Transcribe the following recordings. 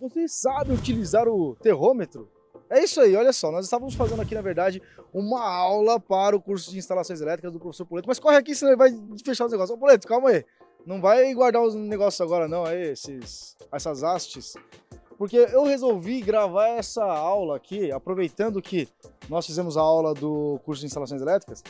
Você sabe utilizar o terrômetro? É isso aí, olha só, nós estávamos fazendo aqui, na verdade, uma aula para o curso de instalações elétricas do professor Poleto, mas corre aqui, senão ele vai fechar os negócios. Ô, Poleto, calma aí, não vai guardar os negócios agora não, aí, essas hastes, porque eu resolvi gravar essa aula aqui, aproveitando que nós fizemos a aula do curso de instalações elétricas,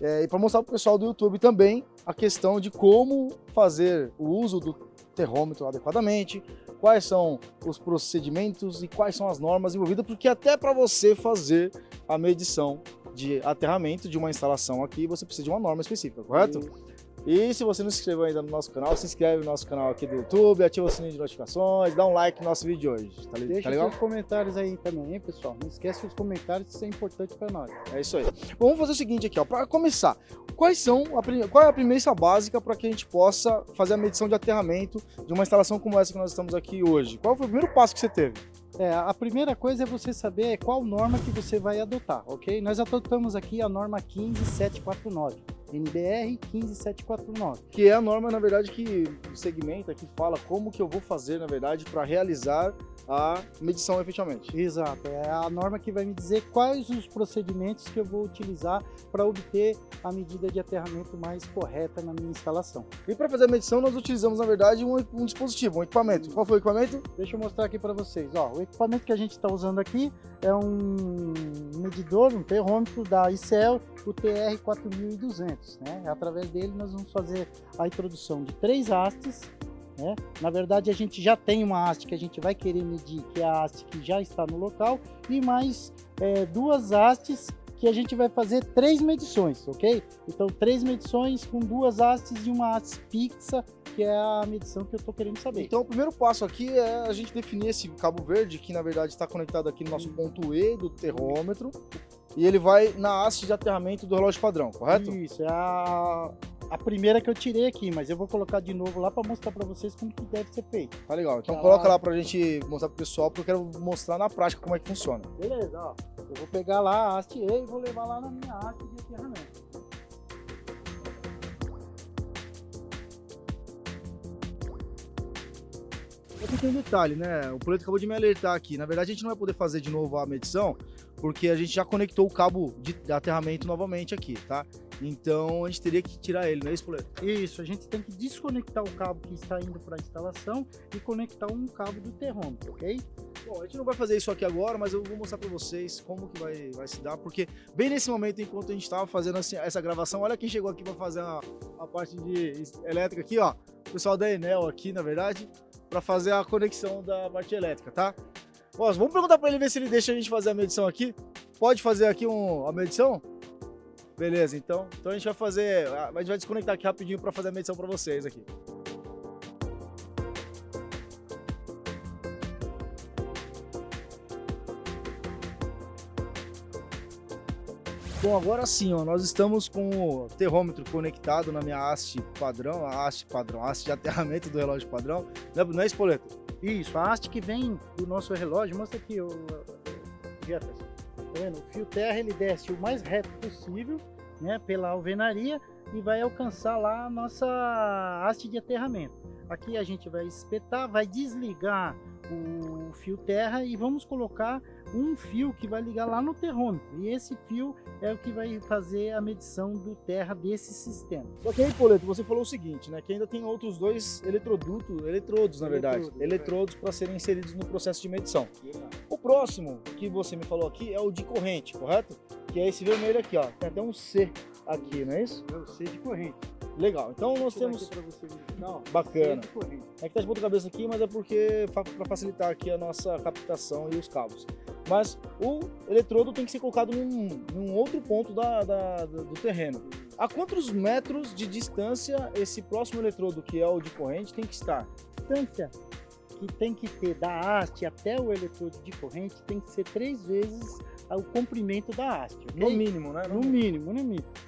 e para mostrar para o pessoal do YouTube também a questão de como fazer o uso do terrômetro adequadamente, quais são os procedimentos e quais são as normas envolvidas, porque até para você fazer a medição de aterramento de uma instalação aqui, você precisa de uma norma específica, correto? E se você não se inscreveu ainda no nosso canal, se inscreve no nosso canal aqui do YouTube, ativa o sininho de notificações, dá um like no nosso vídeo de hoje, tá Deixa legal? seus comentários aí também, hein, pessoal? Não esquece os comentários, isso é importante para nós. É isso aí. Vamos fazer o seguinte aqui, ó, para começar, qual é a premissa básica para que a gente possa fazer a medição de aterramento de uma instalação como essa que nós estamos aqui hoje? Qual foi o primeiro passo que você teve? A primeira coisa é você saber qual norma que você vai adotar, ok? Nós adotamos aqui a norma 15749. NBR 15749. Que é a norma, na verdade, que segmenta, que fala como que eu vou fazer, na verdade, para realizar a medição efetivamente. Exato, é a norma que vai me dizer quais os procedimentos que eu vou utilizar para obter a medida de aterramento mais correta na minha instalação. E para fazer a medição, nós utilizamos, na verdade, um dispositivo, um equipamento. Qual foi o equipamento? Deixa eu mostrar aqui para vocês. Ó, o equipamento que a gente está usando aqui é um medidor, um terrômetro da ICEL, o TR4200. Através dele nós vamos fazer a introdução de 3 hastes. Na verdade, a gente já tem uma haste que a gente vai querer medir, que é a haste que já está no local, e mais 2 hastes que a gente vai fazer 3 medições, ok? Então 3 medições com 2 hastes e uma haste fixa, que é a medição que eu estou querendo saber. Então o primeiro passo aqui é a gente definir esse cabo verde, que na verdade está conectado aqui no nosso ponto E do terrômetro, e ele vai na haste de aterramento do relógio padrão, correto? Isso, é a primeira que eu tirei aqui, mas eu vou colocar de novo lá para mostrar para vocês como que deve ser feito. Tá legal, então coloca lá pra gente mostrar pro pessoal, porque eu quero mostrar na prática como é que funciona. Beleza, ó. Eu vou pegar lá a haste E e vou levar lá na minha haste de aterramento. Aqui tem um detalhe, né? O Poleto acabou de me alertar aqui. Na verdade, a gente não vai poder fazer de novo a medição, porque a gente já conectou o cabo de aterramento novamente aqui, tá? Então a gente teria que tirar ele, não é isso, Poleto? Isso, a gente tem que desconectar o cabo que está indo para a instalação e conectar um cabo do terrômetro, ok? Bom, a gente não vai fazer isso aqui agora, mas eu vou mostrar para vocês como que vai se dar, porque bem nesse momento, enquanto a gente estava fazendo essa gravação, olha quem chegou aqui para fazer a parte de elétrica aqui, ó. O pessoal da Enel aqui, na verdade, para fazer a conexão da parte elétrica, tá? Ó, vamos perguntar para ele ver se ele deixa a gente fazer a medição aqui. Pode fazer aqui a medição? Beleza, então a gente vai fazer, a gente vai desconectar aqui rapidinho para fazer a medição para vocês aqui. Bom, agora sim, ó, nós estamos com o terrômetro conectado na minha haste padrão, a haste de aterramento do relógio padrão. Não é isso, Poleto? Isso, a haste que vem do nosso relógio, mostra aqui, Jefferson. Tá vendo? O fio terra ele desce o mais reto possível, pela alvenaria e vai alcançar lá a nossa haste de aterramento. Aqui a gente vai espetar, vai desligar o fio terra e vamos colocar um fio que vai ligar lá no terrômetro. E esse fio é o que vai fazer a medição do terra desse sistema. Só que aí, Poleto, você falou o seguinte, né? Que ainda tem outros 2 eletrodos, na verdade. Eletrodos para serem inseridos no processo de medição. O próximo que você me falou aqui é o de corrente, correto? Que é esse vermelho aqui, ó. Tem até um C aqui, não é isso? É o C de corrente. Legal, então nós temos... Bacana. É que tá de ponta cabeça aqui, mas é porque para facilitar aqui a nossa captação e os cabos. Mas o eletrodo tem que ser colocado num outro ponto do terreno. A quantos metros de distância esse próximo eletrodo, que é o de corrente, tem que estar? Distância que tem que ter da haste até o eletrodo de corrente tem que ser 3 vezes o comprimento da haste. Okay? No mínimo, né? No mínimo.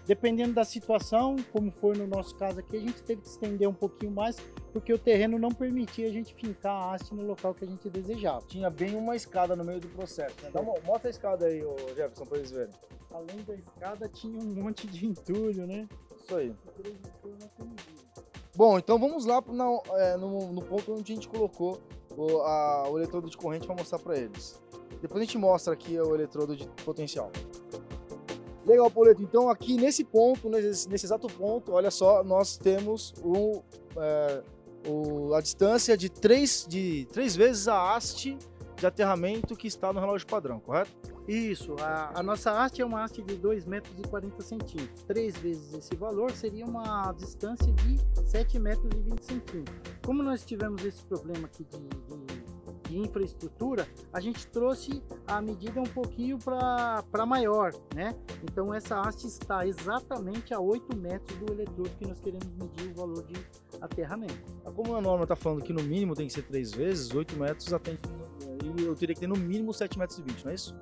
Dependendo da situação, como foi no nosso caso aqui, a gente teve que estender um pouquinho mais, porque o terreno não permitia a gente fincar a haste no local que a gente desejava. Tinha bem uma escada no meio do processo, né? Mostra a escada aí, Jefferson, para eles verem. Além da escada, tinha um monte de entulho, né? Isso aí. Bom, então vamos lá no ponto onde a gente colocou o eletrodo de corrente para mostrar para eles. Depois a gente mostra aqui o eletrodo de potencial. Legal, Poleto. Então aqui nesse ponto, nesse exato ponto, olha só, nós temos a distância de 3 vezes a haste de aterramento que está no relógio padrão, correto? Isso, a nossa haste é uma haste de 2,40 m. 3 vezes esse valor seria uma distância de 7,20 m. Como nós tivemos esse problema aqui de infraestrutura, a gente trouxe a medida um pouquinho para maior, né? Então essa haste está exatamente a 8 metros do eletrodo que nós queremos medir o valor de aterramento. Como a norma está falando que no mínimo tem que ser 3 vezes, 8 metros e eu teria que ter no mínimo 7,20 metros, não é isso?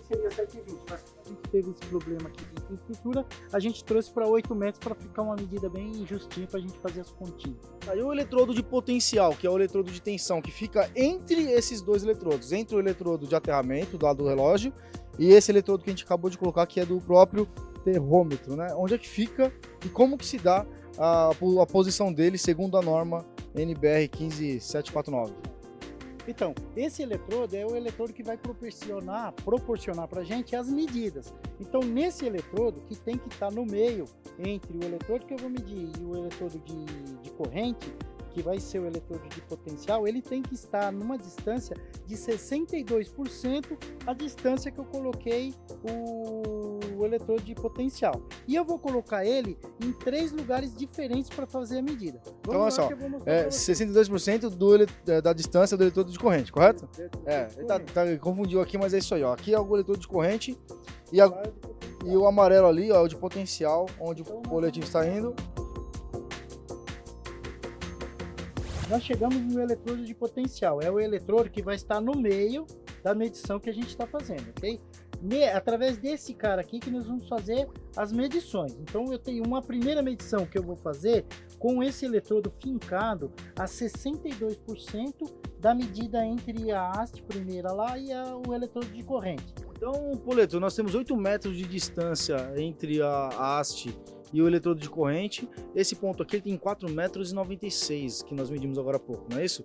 Seria 7,20, mas a gente teve esse problema aqui de infraestrutura, a gente trouxe para 8 metros para ficar uma medida bem justinha para a gente fazer as continhas. Aí o eletrodo de potencial, que é o eletrodo de tensão, que fica entre esses dois eletrodos, entre o eletrodo de aterramento do lado do relógio e esse eletrodo que a gente acabou de colocar, que é do próprio termômetro, né? Onde é que fica e como que se dá a posição dele segundo a norma NBR 15749. Então, esse eletrodo é o eletrodo que vai proporcionar para a gente as medidas. Então, nesse eletrodo, que tem que estar no meio entre o eletrodo que eu vou medir e o eletrodo de corrente, que vai ser o eletrodo de potencial, ele tem que estar numa distância de 62% a distância que eu coloquei o eletrodo de potencial. E eu vou colocar ele em 3 lugares diferentes para fazer a medida. Então, olha só, 62% da distância do eletrodo de corrente, correto? Ele confundiu aqui, mas é isso aí, ó. Aqui é o eletrodo de corrente e o amarelo ali, ó, é o de potencial, onde o boletim está indo. Nós chegamos no eletrodo de potencial, é o eletrodo que vai estar no meio da medição que a gente está fazendo, ok? Através desse cara aqui que nós vamos fazer as medições. Então eu tenho uma primeira medição que eu vou fazer com esse eletrodo fincado a 62% da medida entre a haste primeira lá e o eletrodo de corrente. Então, Poleto, nós temos 8 metros de distância entre a haste e o eletrodo de corrente. Esse ponto aqui ele tem 4,96 metros, que nós medimos agora há pouco, não é isso?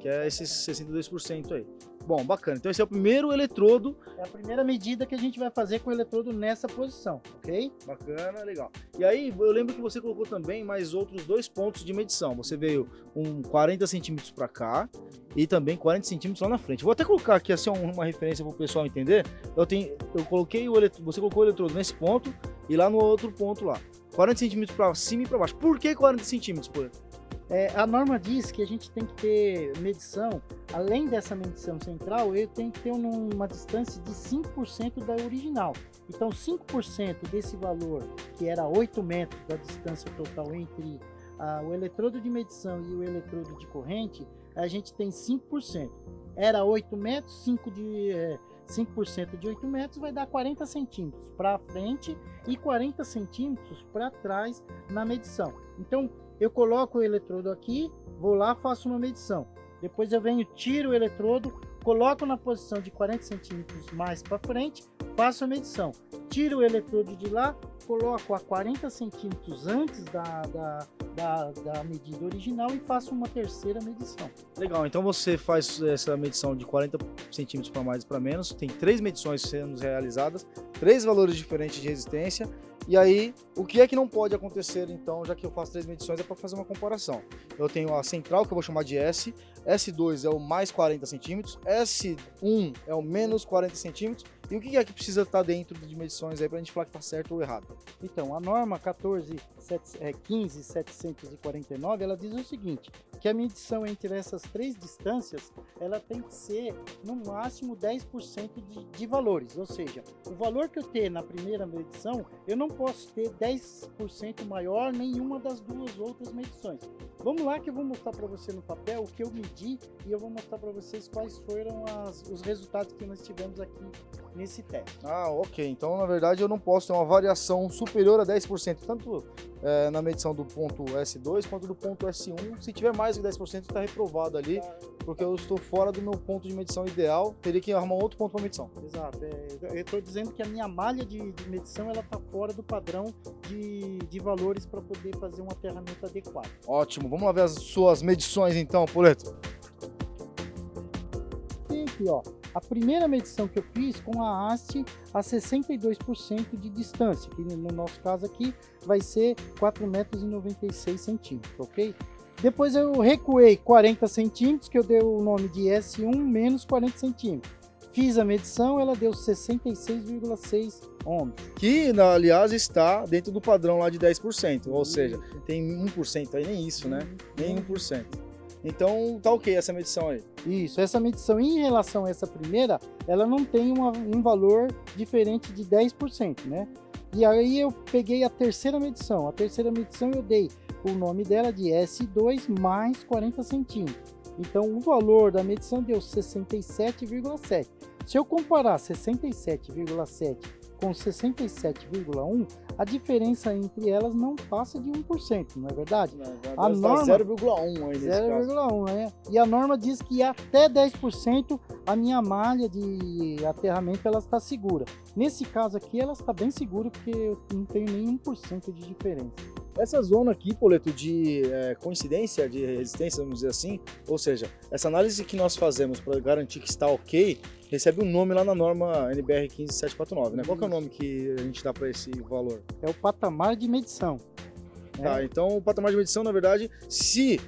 Que é esses 62% aí. Bom, bacana. Então esse é o primeiro eletrodo. É a primeira medida que a gente vai fazer com o eletrodo nessa posição, ok? Bacana, legal. E aí, eu lembro que você colocou também mais outros 2 pontos de medição. Você veio 40 centímetros para cá e também 40 centímetros lá na frente. Vou até colocar aqui assim uma referência para o pessoal entender. Você colocou o eletrodo nesse ponto e lá no outro ponto lá. 40 centímetros para cima e para baixo. Por que 40 centímetros, por exemplo? A norma diz que a gente tem que ter medição, além dessa medição central, eu tenho que ter uma distância de 5% da original. Então 5% desse valor, que era 8 metros da distância total entre o eletrodo de medição e o eletrodo de corrente, a gente tem 5%. Era 8 metros, 5% de 8 metros vai dar 40 centímetros para frente e 40 centímetros para trás na medição. Então eu coloco o eletrodo aqui, vou lá, faço uma medição. Depois eu venho, tiro o eletrodo, coloco na posição de 40 centímetros mais para frente, faço a medição. Tiro o eletrodo de lá, coloco a 40 centímetros antes da medida original e faço uma terceira medição. Legal, então você faz essa medição de 40 centímetros para mais e para menos, tem 3 medições sendo realizadas, 3 valores diferentes de resistência. E aí, o que é que não pode acontecer, então, já que eu faço 3 medições, é para fazer uma comparação. Eu tenho a central, que eu vou chamar de S, S2 é o mais 40 centímetros, S1 é o menos 40 centímetros, e o que é que precisa estar dentro de medições aí para a gente falar que está certo ou errado? Então, a norma 14749, ela diz o seguinte, que a medição entre essas 3 distâncias, ela tem que ser, no máximo, 10% de valores, ou seja, o valor que eu ter na primeira medição, eu não posso ter 10% maior nenhuma das 2 outras medições. Vamos lá que eu vou mostrar para você no papel o que eu medi e eu vou mostrar para vocês quais foram os resultados que nós tivemos aqui nesse teste. Ah, ok. Então, na verdade, eu não posso ter uma variação superior a 10%, tanto na medição do ponto S2 quanto do ponto S1. Se tiver mais de 10%, está reprovado ali, porque eu estou fora do meu ponto de medição ideal. Teria que arrumar outro ponto para medição. Exato. Eu estou dizendo que a minha malha de medição ela está fora do padrão de valores para poder fazer um aterramento adequado. Ótimo. Vamos lá ver as suas medições, então, Poleto. aqui, ó, a primeira medição que eu fiz com a haste a 62% de distância, que no nosso caso aqui vai ser 4,96 m, ok? Depois eu recuei 40 centímetros, que eu dei o nome de S1 menos 40 centímetros. Fiz a medição, ela deu 66,6 ohms. Que, aliás, está dentro do padrão lá de 10%, ou seja, tem 1% aí, nem isso, né? Nem 1%. Então, tá ok essa medição aí. Isso, essa medição em relação a essa primeira, ela não tem um valor diferente de 10%, né? E aí eu peguei a terceira medição. A terceira medição eu dei o nome dela de S2 mais 40 centímetros. Então, o valor da medição deu 67,7. Se eu comparar 67,7 com 67,1, a diferença entre elas não passa de 1%, não é verdade? A norma 0,1 aí nesse caso. 0,1, né? E a norma diz que até 10% a minha malha de aterramento ela está segura. Nesse caso aqui ela está bem segura porque eu não tenho nem 1% de diferença. Essa zona aqui, Poleto, de coincidência, de resistência, vamos dizer assim, ou seja, essa análise que nós fazemos para garantir que está ok, recebe um nome lá na norma NBR 15749, né? Qual que é o nome que a gente dá para esse valor? É o patamar de medição. Tá, então o patamar de medição, na verdade, se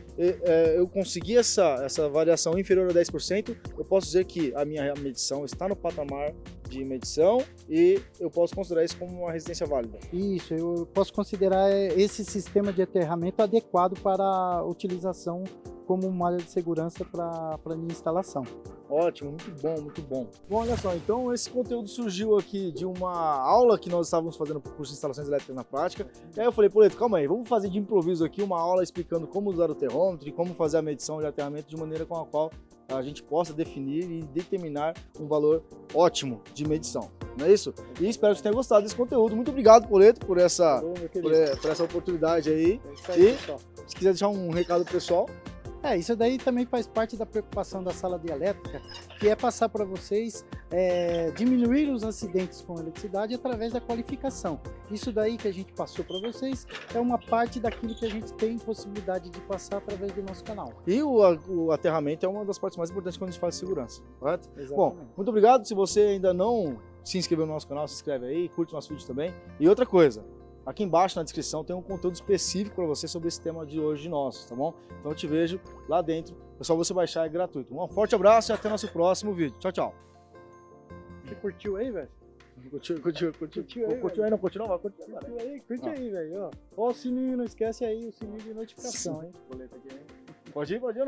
eu conseguir essa variação inferior a 10%, eu posso dizer que a minha medição está no patamar de medição e eu posso considerar isso como uma resistência válida. Isso, eu posso considerar esse sistema de aterramento adequado para a utilização como malha de segurança para minha instalação. Ótimo, muito bom, muito bom. Bom, olha só, então esse conteúdo surgiu aqui de uma aula que nós estávamos fazendo para o curso de instalações elétricas na prática. E aí eu falei, Poleto, calma aí, vamos fazer de improviso aqui uma aula explicando como usar o termômetro e como fazer a medição de aterramento de maneira com a qual a gente possa definir e determinar um valor ótimo de medição, não é isso? E espero que você tenha gostado desse conteúdo. Muito obrigado, Poleto, por essa oportunidade aí. E se quiser deixar um recado pro pessoal. Isso daí também faz parte da preocupação da sala de elétrica, que é passar para vocês diminuir os acidentes com eletricidade através da qualificação. Isso daí que a gente passou para vocês é uma parte daquilo que a gente tem possibilidade de passar através do nosso canal. E o aterramento é uma das partes mais importantes quando a gente fala de segurança, correto? Exatamente. Bom, muito obrigado. Se você ainda não se inscreveu no nosso canal, se inscreve aí, curte nosso vídeo também. E outra coisa, aqui embaixo na descrição tem um conteúdo específico para você sobre esse tema de hoje nosso, tá bom? Então eu te vejo lá dentro, é só você baixar, é gratuito. Um forte abraço e até nosso próximo vídeo. Tchau, tchau. Você curtiu aí, velho? Curtiu aí, velho? Não curtiu não? Vai curtir agora. Curte aí, velho. Ó o sininho, não esquece aí o sininho de notificação, hein? Pode ir ou não?